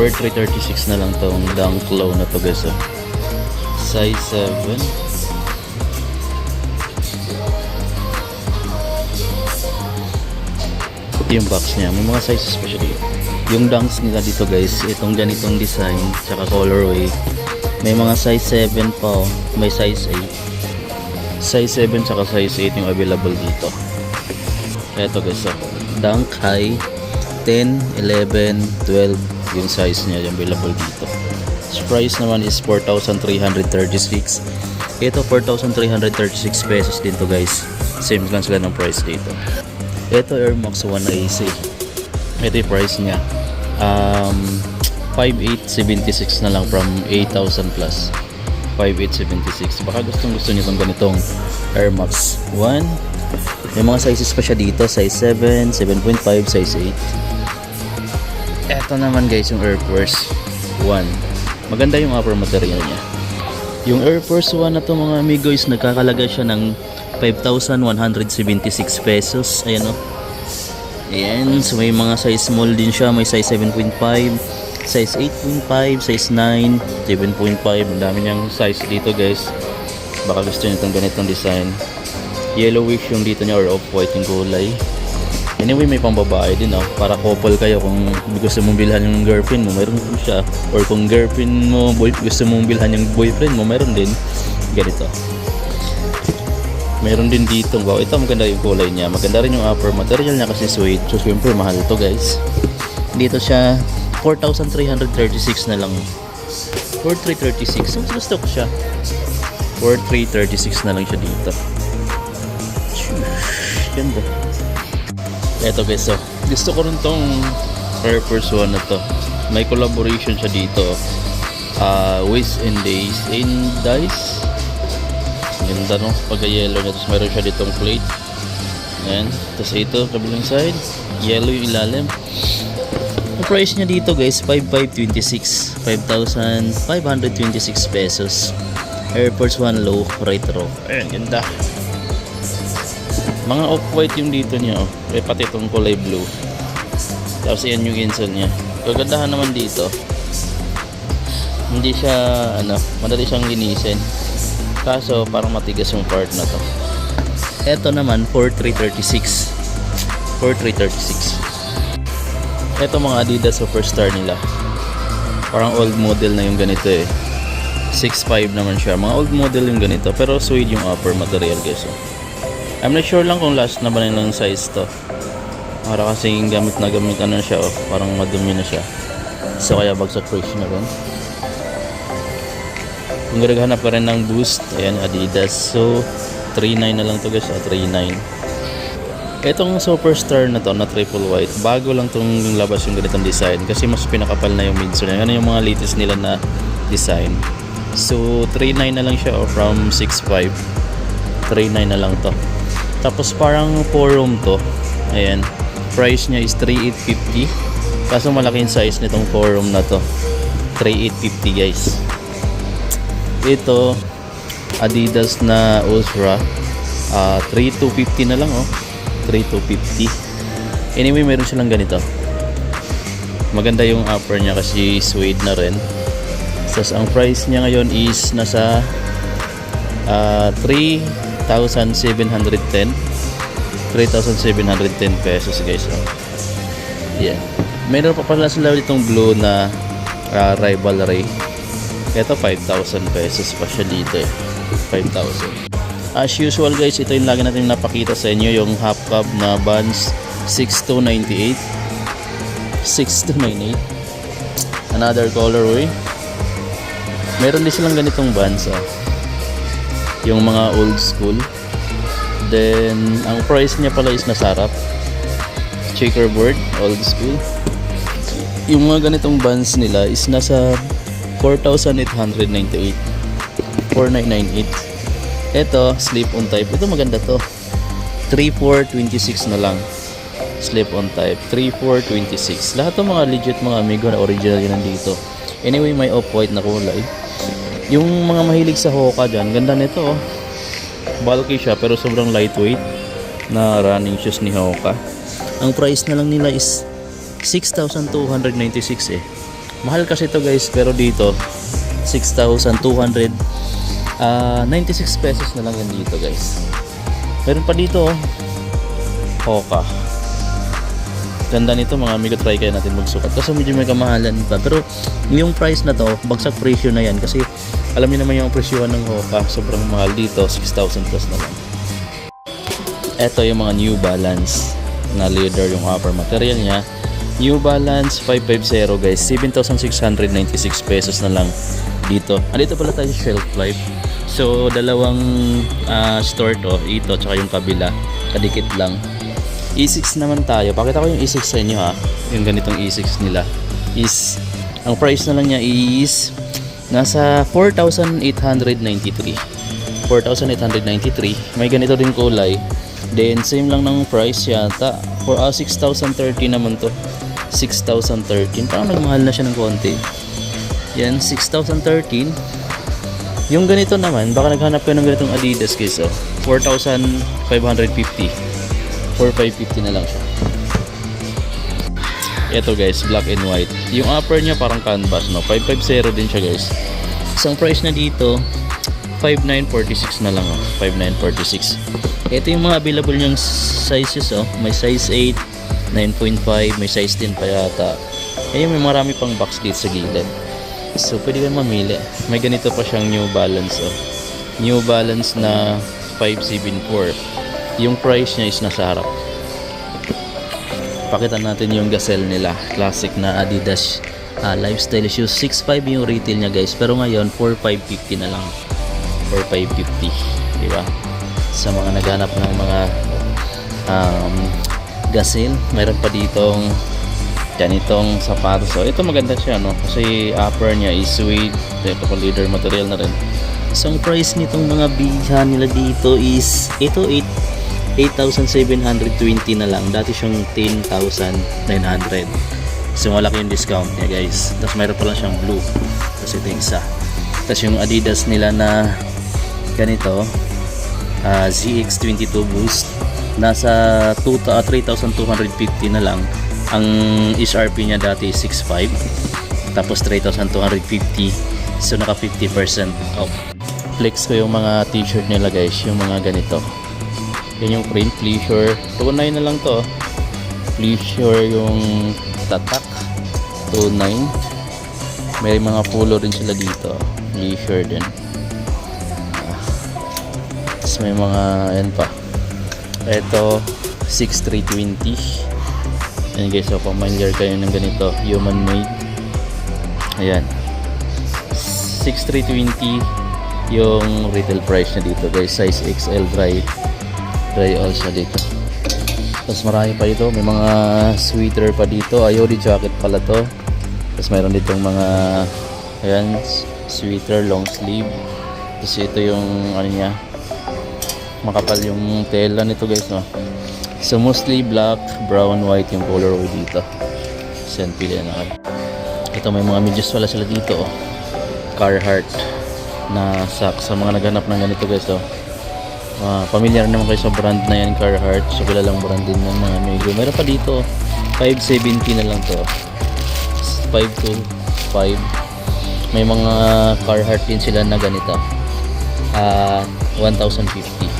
For 336 na lang tong Dunk Low na to guys. Size 7. Ito yung box niya. May mga sizes pa siya dito. Yung dunks nila dito guys, itong ganitong design tsaka colorway. May mga size 7 pa oh. May size 8. Size 7 tsaka size 8 yung available dito. Ito guys, Dunk High 10, 11, 12 yung size niya yung available dito. Price naman is 4,336. Ito 4,336 pesos din to guys. Same lang sila ng price dito. Ito Air Max 1 AC. Ito yung price niya. 5,876 na lang from 8,000 plus. 5,876. Baka gusto niyo itong ganitong Air Max 1. May mga sizes pa siya dito. Size 7, 7.5, size 8. Ito naman guys yung Air Force 1. Maganda yung upper material niya. Yung Air Force 1 na to mga amigo is nagkakalaga siya ng 5,176 pesos. Ayan o. Ayan. So may mga size small din siya. May size 7.5, size 8.5, size 9, 7.5. Ang dami niyang size dito guys. Baka gusto niyo itong ganitong design. Yellowish yung dito niya or off-white yung kulay. Anyway, may pambabae din oh. Para couple kayo, kung gusto mong bilhan yung girlfriend mo, meron din siya. Or kung girlfriend mo, gusto mong bilhan yung boyfriend mo, meron din. Ganito. Meron din dito. Wow, ito maganda yung kulay niya. Maganda rin yung upper material niya kasi suede. So, syempre, mahal to guys. Dito siya, 4,336 na lang. 4,336. So, gusto ko siya. 4,336 na lang siya dito. Ganda. Eto guys, so gusto ko rin tong Air Force 1 na to. May collaboration siya dito. Waist and Dice. Ganda no, pagka-yellow niya. Tapos meron siya ditong plate. Ayan. Tapos ito, kabilang side, yellow yung ilalim. Ang price niya dito guys, 5,526. 5,526 pesos. Air Force 1 Low Retro. Ayan, ganda. Mga off-white yung dito niya oh. Pati itong kulay blue. Tapos yan yung insole niya. Kagandahan naman dito, hindi siya madali siyang linisin. Kaso parang matigas yung part na to. Ito naman 4,336. 4,336. Ito mga Adidas Superstar nila. Parang old model na yung ganito eh. 6.5 naman siya. Mga old model yung ganito. Pero suede yung upper material guys oh. I'm not sure lang kung last na ba nilang size to. Para kasing gamit na siya oh. Parang madumi na siya. So kaya bagsak price na rin. Kung naghanap ka rin ng Boost, ayan Adidas. So 3.9 na lang to guys. 3.9. Etong Superstar na to na triple white, bago lang tong labas yung ganitong design. Kasi mas pinakapal na yung midsole. Ano yung mga latest nila na design. So 3.9 na lang siya oh, from 6.5. 3.9 na lang to. Tapos parang forum to. Ayan. Price niya is 3,850. Kaso malaking size nitong forum na to. 3,850 guys. Ito Adidas na Ultra 3,250 na lang oh. 3,250. Anyway, meron silang ganito. Maganda yung upper niya kasi suede na rin. Tapos ang price niya ngayon is nasa 3,710 pesos guys oh. Yeah. Meron pa pala sila ditong blue na Rivalry. Ito 5,000 pesos pa siya dito eh. 5,000. As usual guys, ito yung lagi natin napakita sa inyo, yung half cab na Vans 6298. 6298. Another colorway. Meron din silang ganitong Vans oh. Yung mga old school. Then ang price niya pala is nasarap. Checkerboard, old school. Yung mga ganitong Vans nila is nasa 4,898. 4,998. Ito, slip-on type. Ito maganda to. 3,426 na lang. Slip-on type. 3,426. Lahat ng mga legit mga amigo na original yun nandito. Anyway, may off-white na kulay. Yung mga mahilig sa Hoka dyan, ganda nito oh. Bulky siya pero sobrang lightweight na running shoes ni Hoka. Ang price na lang nila is 6,296 eh. Mahal kasi ito guys, pero dito 6,296 pesos na lang yan dito guys. Meron pa dito oh, Hoka. Ganda nito mga amigo, try kaya natin magsukat kasi medyo may kamahalan pa, pero yung price na to bagsak presyo na yan kasi alam niyo naman yung presyohan ng Hoka, sobrang mahal dito, 6,000 plus na lang. Ito yung mga New Balance na leather, yung upper material nya. New Balance 550 guys, 7,696 pesos na lang dito. Andito pala tayo sa Shelf Life. So dalawang store to, ito tsaka yung kabila, kadikit lang. E6 naman tayo. Pakita ko yung E6 sa inyo ha. Yung ganitong E6 nila is, ang price na lang niya is nasa 4,893. 4,893. May ganito din kulay. Then same lang ng price yata. For 6,013 naman to. 6,013. Parang nagmahal na siya ng konti. Yan, 6,013. Yung ganito naman, baka naghanap kayo ng ganitong Adidas guys. 4,550. 4,550 na lang siya. Ito guys, black and white. Yung upper niya parang canvas, no? 550 din siya guys. Isang price na dito 5,946 na lang, oh. 5,946. Ito yung mga available niyang sizes, oh. May size 8, 9.5, may size 10 pa yata. Ayun, may marami pang box dito sa gilid. So pwede kayo mamili. May ganito pa siyang New Balance, oh. New Balance na 574. Yung price niya is nasa harap. Pakita natin yung Gazelle nila, classic na Adidas lifestyle shoes. 6,500 yung retail niya guys, pero ngayon 4,550 na lang. 4,550, di ba? Sa mga naghanap ng mga Gazelle, mayroon pa ditong ganitong sapatos. So ito maganda siya, no? Kasi upper niya is suede, ito pa leather material na rin. So ang price nitong mga bihan nila dito is ito 8,720 na lang. Dati siyang 10,900. So malaki yung discount niya guys. Tapos mayroon pa lang siyang blue. Tapos ito yung isa. Tapos yung Adidas nila na ganito, ZX22 Boost, nasa 3,250 na lang. Ang SRP niya dati 6,500. Tapos 3,250. So naka 50% off. Flex ko yung mga t-shirt nila guys, yung mga ganito. Yan yung print, Pleasure. 2,900 na lang to. Pleasure yung tatak. 2,900. May mga polo rin sila dito. Pleasure din. Tapos may mga, ayan pa. Ito, 6,320. Ayan guys, so familiar kayo ng ganito. Human made. Ayan. 6,320 yung retail price na dito guys. Size XL dry all siya dito. Tapos marami pa dito, may mga sweater pa dito, ayodi jacket pala to. Tapos mayroon ditong mga ayan, sweater long sleeve. Tapos ito yung ano niya, makapal yung tela nito guys, no? So mostly black, brown, white yung colorway dito. Send pili na. Ito may mga medyas wala sila dito, oh. Carhartt na socks sa mga naghanap ng ganito guys, oh. Familiar naman kayo sa brand na yan, Carhartt. So kilalang brand din ng mga medyo. Meron pa dito 570 na lang to, 525. May mga Carhartt din sila na ganito, 1,050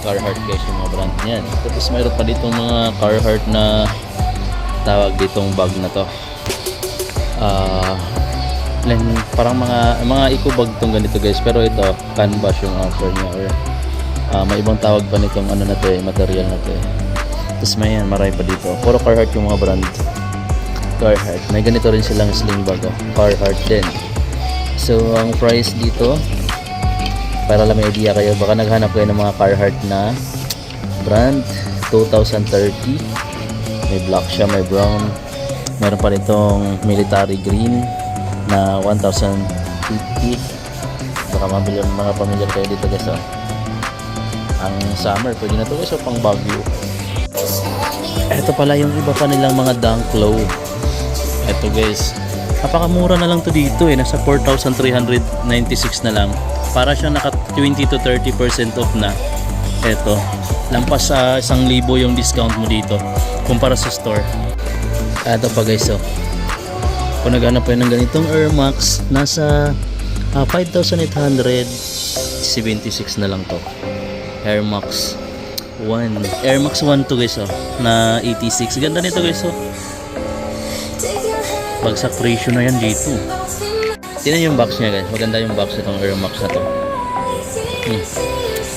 Carhartt guys yung mga brand niyan. Tapos meron pa dito mga Carhartt na tawag ditong bag na to, parang mga eco bag tong ganito guys, pero ito canvas yung offer niya, or may ibang tawag pa nitong ano na to, material na to. Tapos may yan, marami pa dito, puro Carhartt yung mga brand. Carhartt, may ganito rin silang sling bag, oh. Carhartt din. So ang price dito, para lang may idea kayo, baka naghanap kayo ng mga Carhartt na brand, 2,030. May black siya, may brown, meron pa nitong military green na 1,050. Baka mabili yung mga pamilyar kayo dito guys, oh. Ang summer pwede na to guys, so pang Baguio. Ito pala yung iba pa nilang mga dunk low. Ito guys, napakamura na lang to dito eh, nasa 4,396 na lang. Para siya naka 20 to 30% off na. Ito, lampas sa 1,000 yung discount mo dito kumpara sa store. Ito pa guys, oh, Kung naghanap kayo ng ganitong Air Max, nasa 5,876 na lang to. Air Max 1. Air Max 1 to guys, oh, na 86. Ganda nito guys, oh. Bagsak ratio na yan dito. Tingnan yung box niya guys. Maganda yung box itong Air Max na to.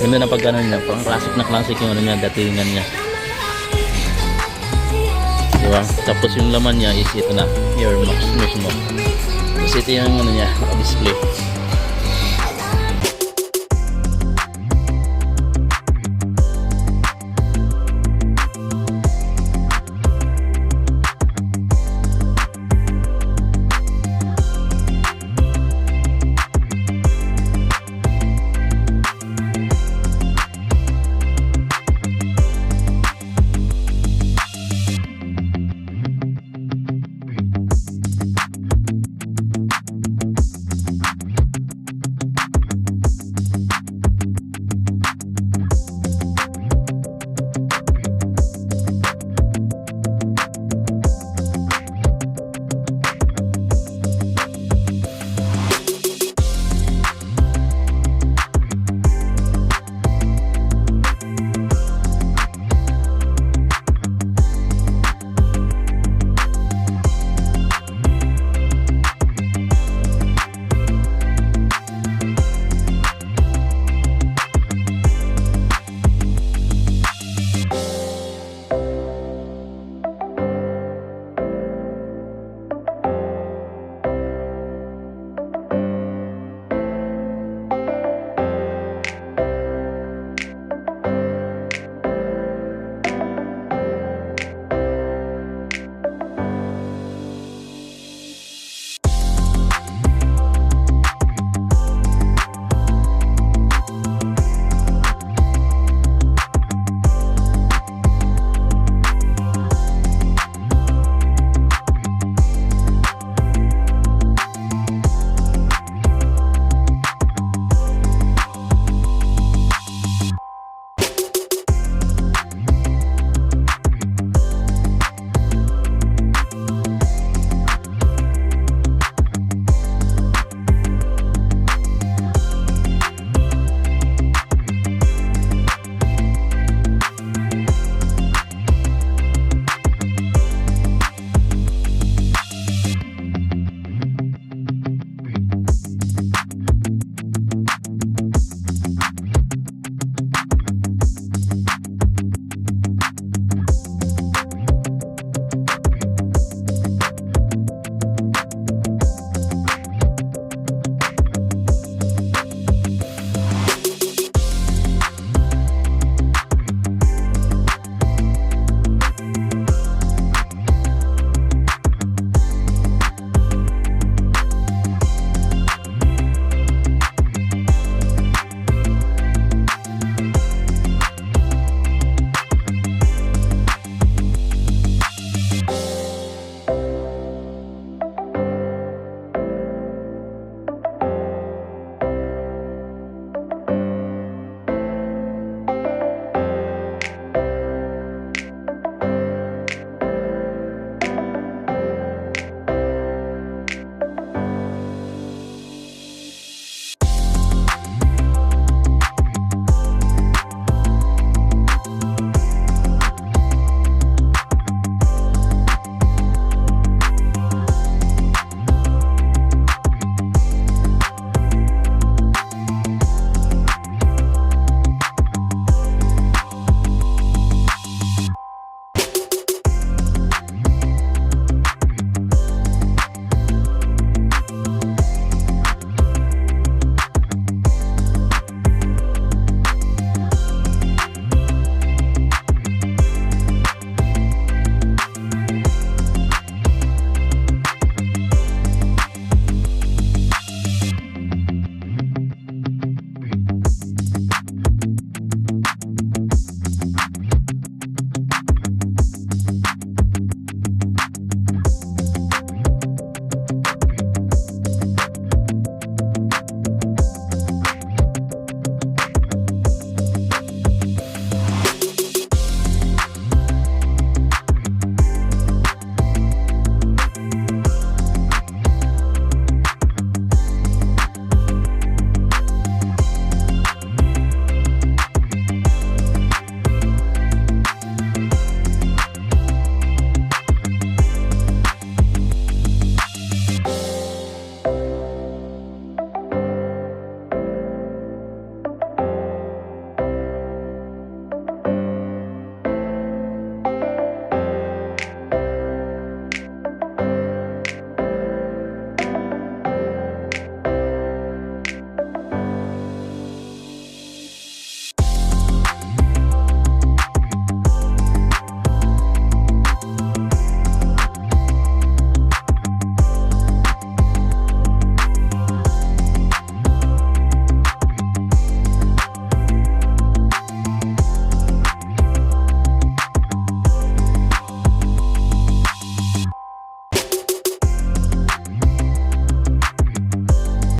Ganda na pagkano niya. Parang classic yung ano niya, datingan niya. Diba? Tapos yung laman niya is ito na, Air Max mismo. Kasi ito yung ano niya, naka-display.